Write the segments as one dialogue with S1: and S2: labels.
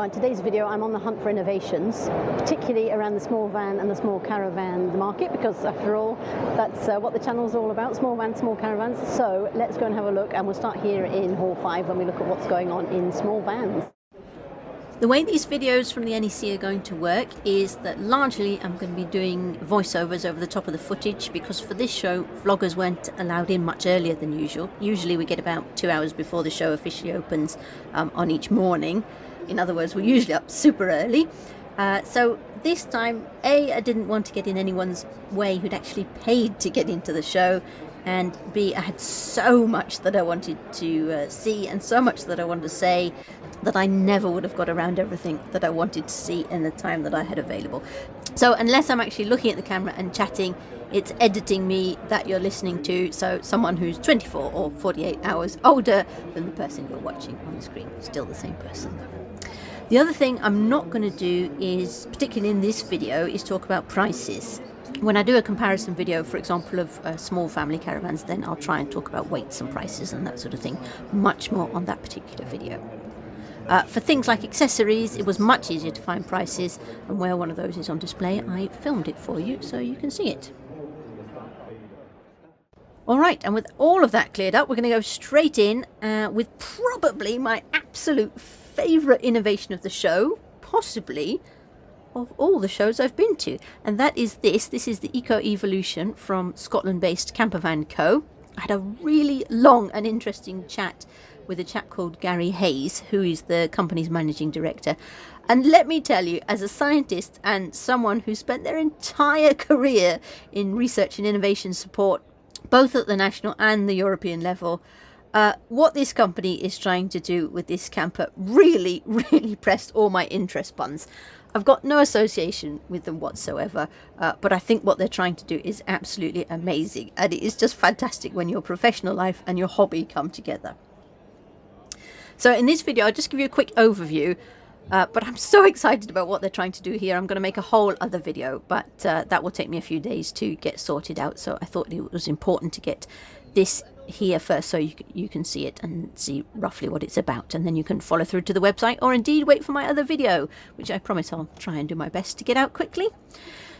S1: Right, today's video I'm on the hunt for innovations, particularly around the small van and the small caravan market, because after all that's what the channel's all about, small vans, small caravans. So let's go and have a look, and we'll start here in Hall 5 when we look at what's going on in small vans.
S2: The way these videos from the NEC are going to work is that largely I'm going to be doing voiceovers over the top of the footage, because for this show vloggers weren't allowed in much earlier than usual. Usually we get about 2 hours before the show officially opens on each morning. In other words, we're usually up super early. So this time, A, I didn't want to get in anyone's way who'd actually paid to get into the show, and B, I had so much that I wanted to see and so much that I wanted to say that I never would have got around everything that I wanted to see in the time that I had available. So unless I'm actually looking at the camera and chatting, it's editing me that you're listening to, so someone who's 24 or 48 hours older than the person you're watching on the screen. Still the same person. The other thing I'm not going to do is, particularly in this video, is talk about prices. When I do a comparison video, for example, of small family caravans, then I'll try and talk about weights and prices and that sort of thing, much more on that particular video. For things like accessories, it was much easier to find prices, and where one of those is on display, I filmed it for you so you can see it. Alright, and with all of that cleared up, we're going to go straight in with probably my absolute favourite innovation of the show, possibly of all the shows I've been to, and that is this. This is the Eco Evolution from Scotland-based Caravan Co. I had a really long and interesting chat with a chap called Gary Hayes, who is the company's managing director. And let me tell you, as a scientist and someone who spent their entire career in research and innovation support, both at the national and the European level, what this company is trying to do with this camper really, really pressed all my interest buttons. I've got no association with them whatsoever, but I think what they're trying to do is absolutely amazing, and it is just fantastic when your professional life and your hobby come together. So in this video, I'll just give you a quick overview, but I'm so excited about what they're trying to do here. I'm going to make a whole other video, but that will take me a few days to get sorted out, so I thought it was important to get this here first so you can see it and see roughly what it's about, and then you can follow through to the website, or indeed wait for my other video, which I promise I'll try and do my best to get out quickly.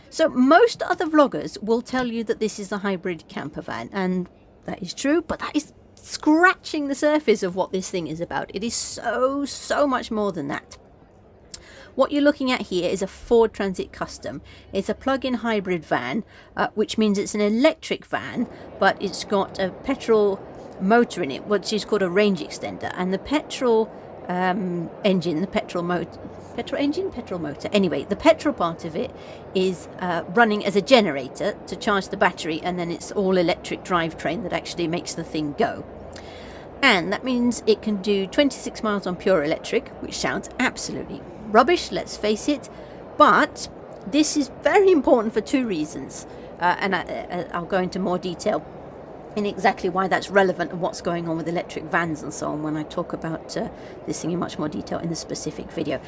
S2: So most other vloggers will tell you that this is a hybrid camper van, and that is true, but that is scratching the surface of what this thing is about. It is so much more than that. What you're looking at here is a Ford Transit Custom. It's a plug-in hybrid van, which means it's an electric van, but it's got a petrol motor in it, which is called a range extender. And the petrol engine, the petrol motor, anyway, the petrol part of it is running as a generator to charge the battery, and then it's all electric drivetrain that actually makes the thing go. And that means it can do 26 miles on pure electric, which sounds absolutely rubbish, let's face it, but this is very important for two reasons, and I'll go into more detail in exactly why that's relevant and what's going on with electric vans and so on when I talk about this thing in much more detail in the specific video.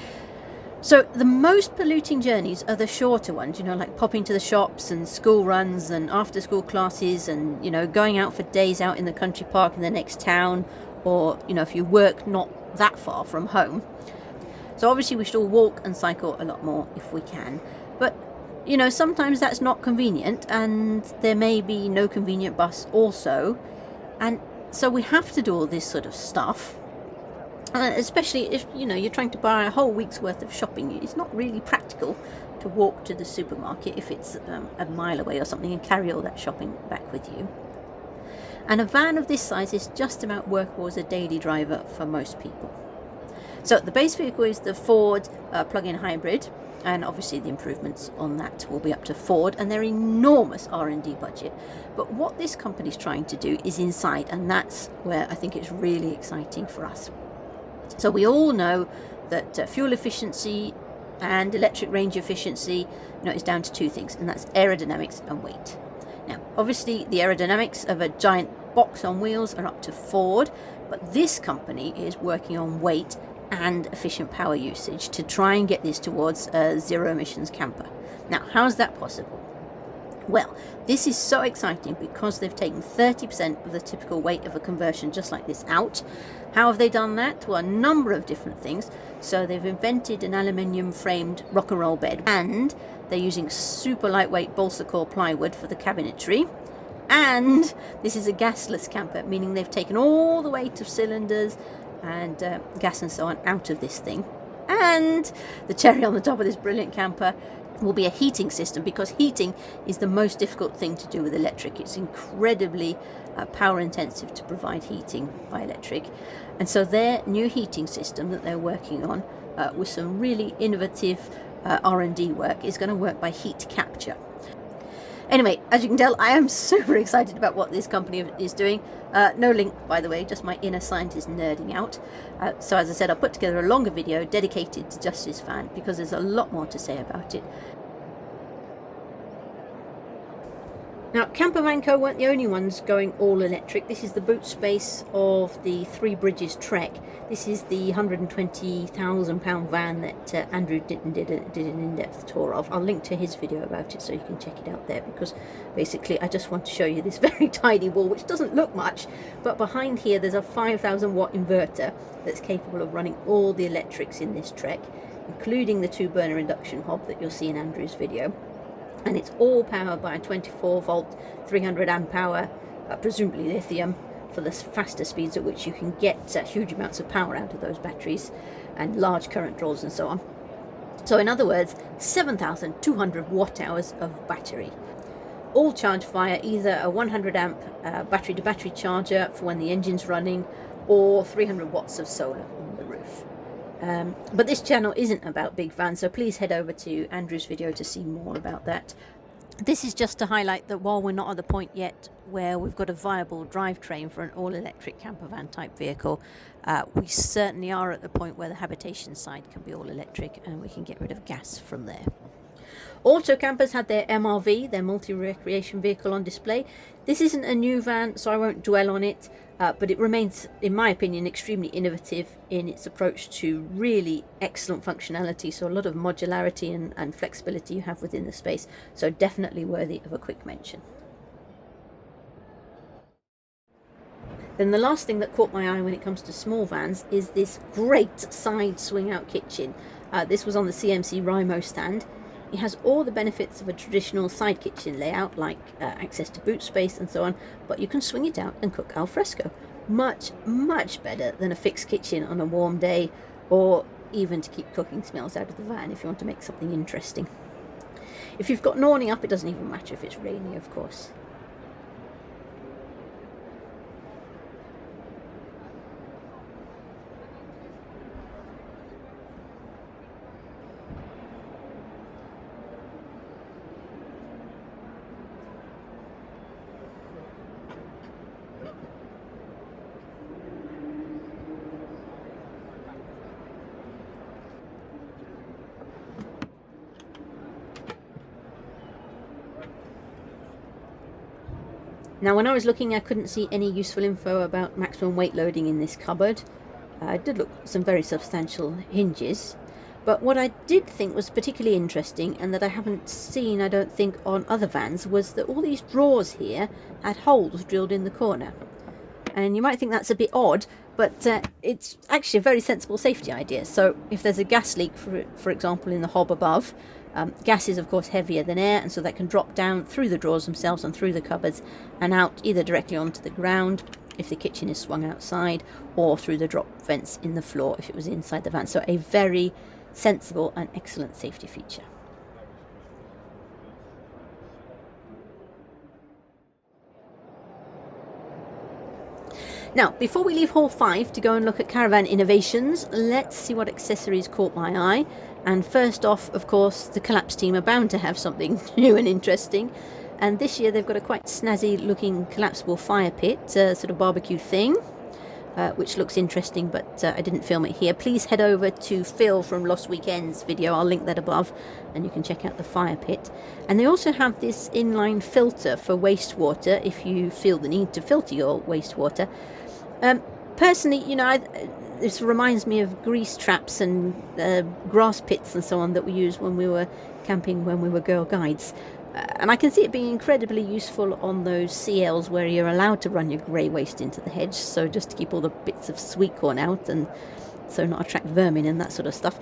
S2: So the most polluting journeys are the shorter ones, you know, like popping to the shops and school runs and after school classes, and, you know, going out for days out in the country park in the next town, or, you know, if you work not that far from home. So obviously we should all walk and cycle a lot more if we can, but, you know, sometimes that's not convenient, and there may be no convenient bus also, and so we have to do all this sort of stuff, especially if, you know, you're trying to buy a whole week's worth of shopping. It's not really practical to walk to the supermarket if it's a mile away or something and carry all that shopping back with you. And a van of this size is just about workable as a daily driver for most people. So the base vehicle is the Ford plug-in hybrid, and obviously the improvements on that will be up to Ford and their enormous R&D budget. But what this company is trying to do is inside, and that's where I think it's really exciting for us. So we all know that fuel efficiency and electric range efficiency, you know, is down to two things, and that's aerodynamics and weight. Now, obviously the aerodynamics of a giant box on wheels are up to Ford, but this company is working on weight and efficient power usage to try and get this towards a zero emissions camper. Now, how's that possible? Well, this is so exciting because they've taken 30% of the typical weight of a conversion just like this out. How have they done that? Well, a number of different things. So they've invented an aluminium framed rock and roll bed, and they're using super lightweight balsa core plywood for the cabinetry. And this is a gasless camper, meaning they've taken all the weight of cylinders and gas and so on out of this thing. And the cherry on the top of this brilliant camper will be a heating system, because heating is the most difficult thing to do with electric. It's incredibly power intensive to provide heating by electric, and so their new heating system that they're working on with some really innovative R&D work is going to work by heat capture. Anyway, as you can tell, I am super excited about what this company is doing. No link, by the way, just my inner scientist nerding out. So as I said, I'll put together a longer video dedicated to just this van, because there's a lot more to say about it. Now, Caravan Co weren't the only ones going all electric. This is the boot space of the Three Bridges Trek. This is the £120,000 van that Andrew did an in-depth tour of. I'll link to his video about it so you can check it out there, because basically I just want to show you this very tiny wall, which doesn't look much, but behind here there's a 5,000 watt inverter that's capable of running all the electrics in this Trek, including the 2-burner induction hob that you'll see in Andrew's video. And it's all powered by a 24 volt 300 amp hour presumably lithium, for the faster speeds at which you can get huge amounts of power out of those batteries, and large current draws and so on. So in other words, 7,200 watt hours of battery, all charged via either a 100 amp battery to battery charger for when the engine's running, or 300 watts of solar on the roof. But this channel isn't about big vans, so please head over to Andrew's video to see more about that. This is just to highlight that while we're not at the point yet where we've got a viable drivetrain for an all-electric camper van type vehicle, we certainly are at the point where the habitation side can be all electric and we can get rid of gas from there. Auto Campers had their MRV, their multi-recreation vehicle, on display. This isn't a new van, so I won't dwell on it, but it remains, in my opinion, extremely innovative in its approach to really excellent functionality. So a lot of modularity and flexibility you have within the space, so definitely worthy of a quick mention. Then the last thing that caught my eye when it comes to small vans is this great side swing out kitchen. This was on the CMC Rimo stand. It has all the benefits of a traditional side kitchen layout, like access to boot space and so on, but you can swing it out and cook al fresco. Much, much better than a fixed kitchen on a warm day, or even to keep cooking smells out of the van if you want to make something interesting. If you've got an awning up, it doesn't even matter if it's rainy, of course. Now, when I was looking, I couldn't see any useful info about maximum weight loading in this cupboard. It did look some very substantial hinges, but what I did think was particularly interesting, and that I haven't seen, I don't think, on other vans, was that all these drawers here had holes drilled in the corner. And you might think that's a bit odd, but it's actually a very sensible safety idea. So if there's a gas leak, for example, in the hob above, gas is of course heavier than air, and so that can drop down through the drawers themselves and through the cupboards and out either directly onto the ground if the kitchen is swung outside, or through the drop vents in the floor if it was inside the van. So a very sensible and excellent safety feature. Now, before we leave Hall 5 to go and look at caravan innovations, let's see what accessories caught my eye. And first off, of course, the Collapse team are bound to have something new and interesting. And this year they've got a quite snazzy looking collapsible fire pit, sort of barbecue thing, which looks interesting, but I didn't film it here. Please head over to Phil from Lost Weekend's video, I'll link that above, and you can check out the fire pit. And they also have this inline filter for wastewater if you feel the need to filter your wastewater. Personally, you know, this reminds me of grease traps and grass pits and so on that we used when we were camping when we were Girl Guides. And I can see it being incredibly useful on those CLs where you're allowed to run your grey waste into the hedge, so just to keep all the bits of sweet corn out and so not attract vermin and that sort of stuff.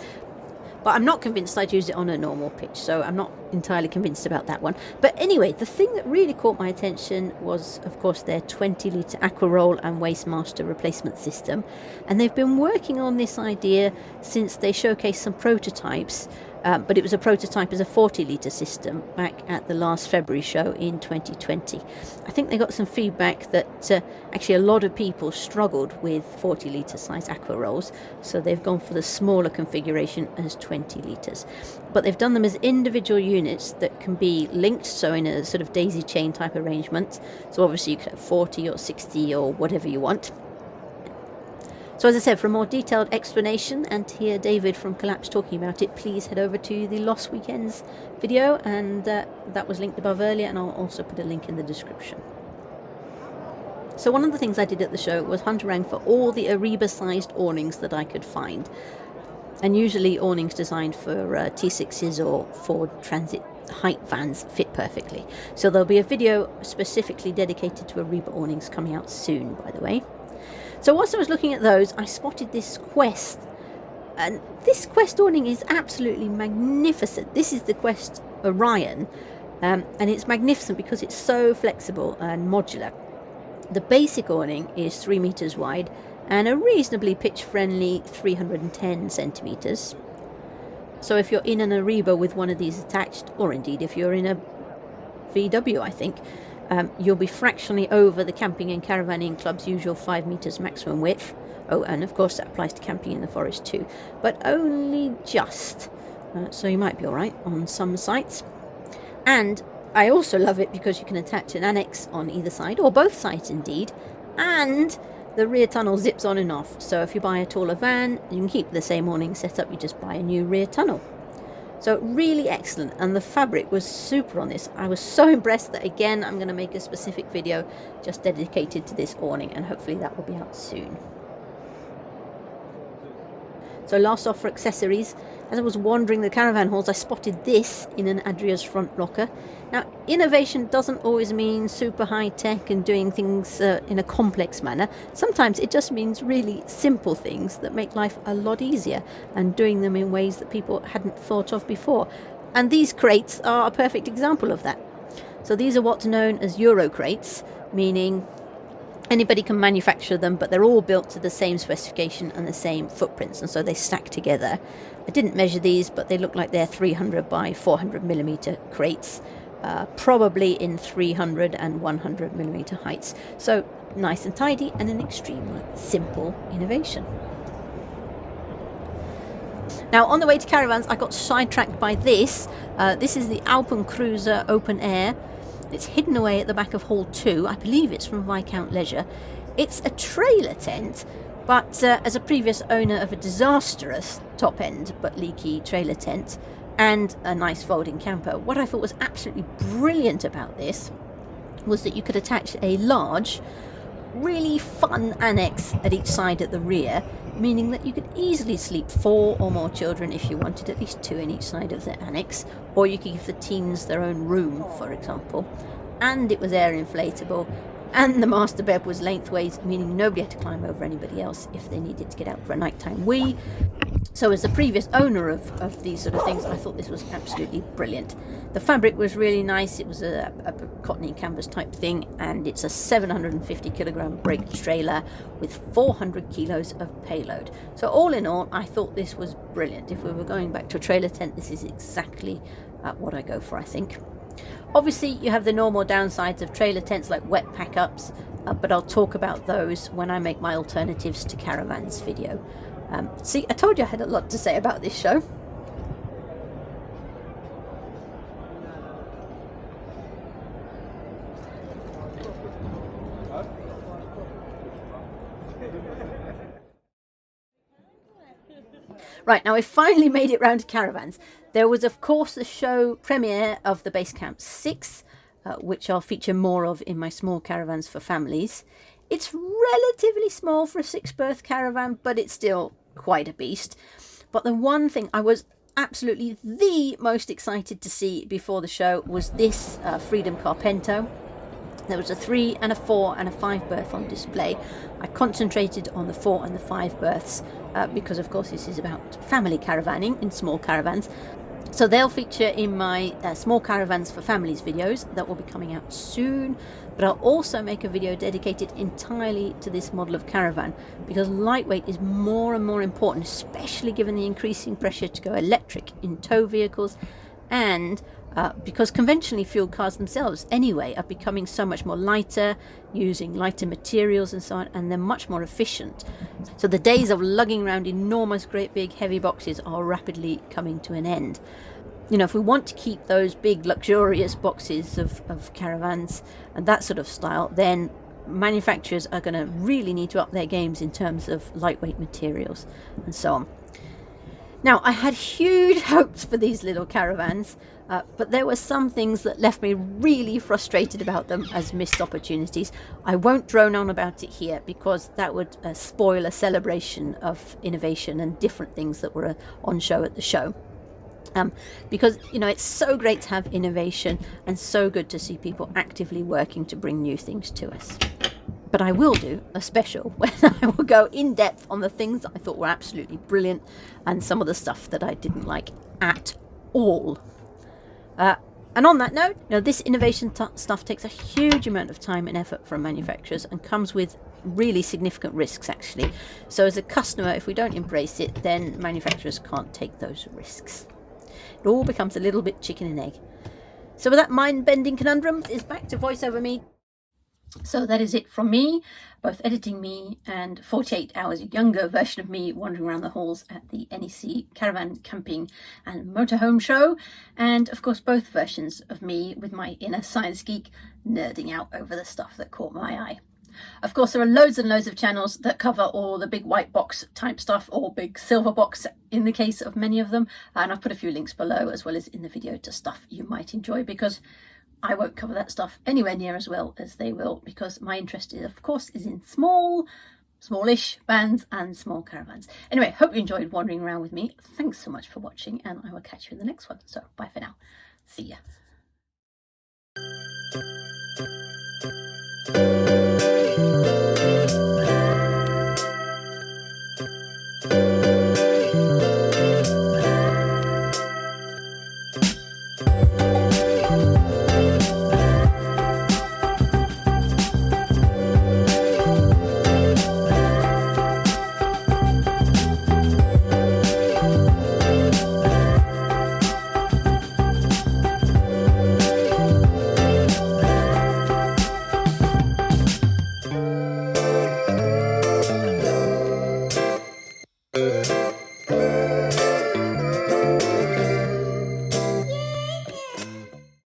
S2: But I'm not convinced I'd use it on a normal pitch, so I'm not entirely convinced about that one. But anyway, the thing that really caught my attention was, of course, their 20-litre Aquaroll and Wastemaster replacement system. And they've been working on this idea since they showcased some prototypes, but it was a prototype as a 40-litre system back at the last February show in 2020. I think they got some feedback that actually a lot of people struggled with 40-litre size Aquarolls, so they've gone for the smaller configuration as 20 litres. But they've done them as individual units that can be linked, so in a sort of daisy chain type arrangement. So obviously you could have 40 or 60 or whatever you want. So as I said, for a more detailed explanation and to hear David from Collapse talking about it, please head over to the Lost Weekends video, and that was linked above earlier, and I'll also put a link in the description. So one of the things I did at the show was hunt around for all the Ariba-sized awnings that I could find, and usually awnings designed for T6s or Ford Transit height vans fit perfectly. So there'll be a video specifically dedicated to Ariba awnings coming out soon, by the way. So whilst I was looking at those, I spotted this Quest, and this Quest awning is absolutely magnificent. This is the Quest Orion, and it's magnificent because it's so flexible and modular. The basic awning is 3 meters wide and a reasonably pitch-friendly 310 centimeters. So if you're in an Ariba with one of these attached, or indeed if you're in a VW, I think, you'll be fractionally over the Camping and Caravanning Club's usual 5 meters maximum width. Oh, and of course that applies to camping in the forest too, but only just. So you might be all right on some sites. And I also love it because you can attach an annex on either side, or both sides indeed, and the rear tunnel zips on and off. So if you buy a taller van, you can keep the same awning setup, you just buy a new rear tunnel. So really excellent, and the fabric was super on this. I was so impressed that again I'm going to make a specific video just dedicated to this awning, and hopefully that will be out soon. So last off for accessories, as I was wandering the caravan halls, I spotted this in an Adria's front locker. Now, innovation doesn't always mean super high tech and doing things in a complex manner. Sometimes it just means really simple things that make life a lot easier, and doing them in ways that people hadn't thought of before. And these crates are a perfect example of that. So these are what's known as Euro crates, meaning anybody can manufacture them, but they're all built to the same specification and the same footprints, and so they stack together. I didn't measure these, but they look like they're 300 by 400 millimeter crates, probably in 300 and 100 millimeter heights. So nice and tidy, and an extremely simple innovation. Now on the way to caravans, I got sidetracked by this. This is the Alpencruiser Open Air. It's hidden away at the back of Hall 2. I believe it's from Viscount Leisure. It's a trailer tent, but as a previous owner of a disastrous top-end but leaky trailer tent and a nice folding camper, what I thought was absolutely brilliant about this was that you could attach a large, really fun annex at each side at the rear, meaning that you could easily sleep 4 or more children if you wanted, at least 2 in each side of the annex, or you could give the teens their own room, for example. And it was air inflatable, and the master bed was lengthways, meaning nobody had to climb over anybody else if they needed to get out for a nighttime wee. So as the previous owner of these sort of things, I thought this was absolutely brilliant. The fabric was really nice. It was a cottony canvas type thing, and it's a 750 kilogram brake trailer with 400 kilos of payload. So all in all, I thought this was brilliant. If we were going back to a trailer tent, this is exactly what I go for, I think. Obviously, you have the normal downsides of trailer tents like wet pack-ups, but I'll talk about those when I make my alternatives to caravans video. See, I told you I had a lot to say about this show. Right, now we finally made it round to caravans. There was, of course, the show premiere of the Basecamp 6, which I'll feature more of in my small caravans for families. It's relatively small for a 6-berth caravan, but it's still quite a beast. But the one thing I was absolutely the most excited to see before the show was this Freedom Carpento. There was a 3 and a 4 and a 5 berth on display. I concentrated on the 4 and the 5 berths because of course this is about family caravanning in small caravans. So they'll feature in my small caravans for families videos that will be coming out soon. But I'll also make a video dedicated entirely to this model of caravan because lightweight is more and more important, especially given the increasing pressure to go electric in tow vehicles, and because conventionally fueled cars themselves anyway are becoming so much more lighter, using lighter materials and so on, and they're much more efficient. So the days of lugging around enormous, great big heavy boxes are rapidly coming to an end. You know, if we want to keep those big luxurious boxes of caravans and that sort of style, then manufacturers are going to really need to up their games in terms of lightweight materials and so on. Now, I had huge hopes for these little caravans, but there were some things that left me really frustrated about them as missed opportunities. I won't drone on about it here because that would spoil a celebration of innovation and different things that were on show at the show. Because, you know, it's so great to have innovation and so good to see people actively working to bring new things to us. But I will do a special when I will go in depth on the things that I thought were absolutely brilliant and some of the stuff that I didn't like at all. And on that note, you know, this innovation stuff takes a huge amount of time and effort from manufacturers and comes with really significant risks, actually. So as a customer, if we don't embrace it, then manufacturers can't take those risks. It all becomes a little bit chicken and egg. So with that mind-bending conundrum, it's back to voiceover me. So that is it from me, both editing me and 48 hours younger version of me wandering around the halls at the NEC Caravan, Camping and Motorhome Show. And of course, both versions of me with my inner science geek nerding out over the stuff that caught my eye. Of course, there are loads and loads of channels that cover all the big white box type stuff or big silver box in the case of many of them. And I've put a few links below as well as in the video to stuff you might enjoy, because I won't cover that stuff anywhere near as well as they will, because my interest, of course, is in smallish vans and small caravans. Anyway, hope you enjoyed wandering around with me. Thanks so much for watching, and I will catch you in the next one. So bye for now. See ya.
S3: Yeah.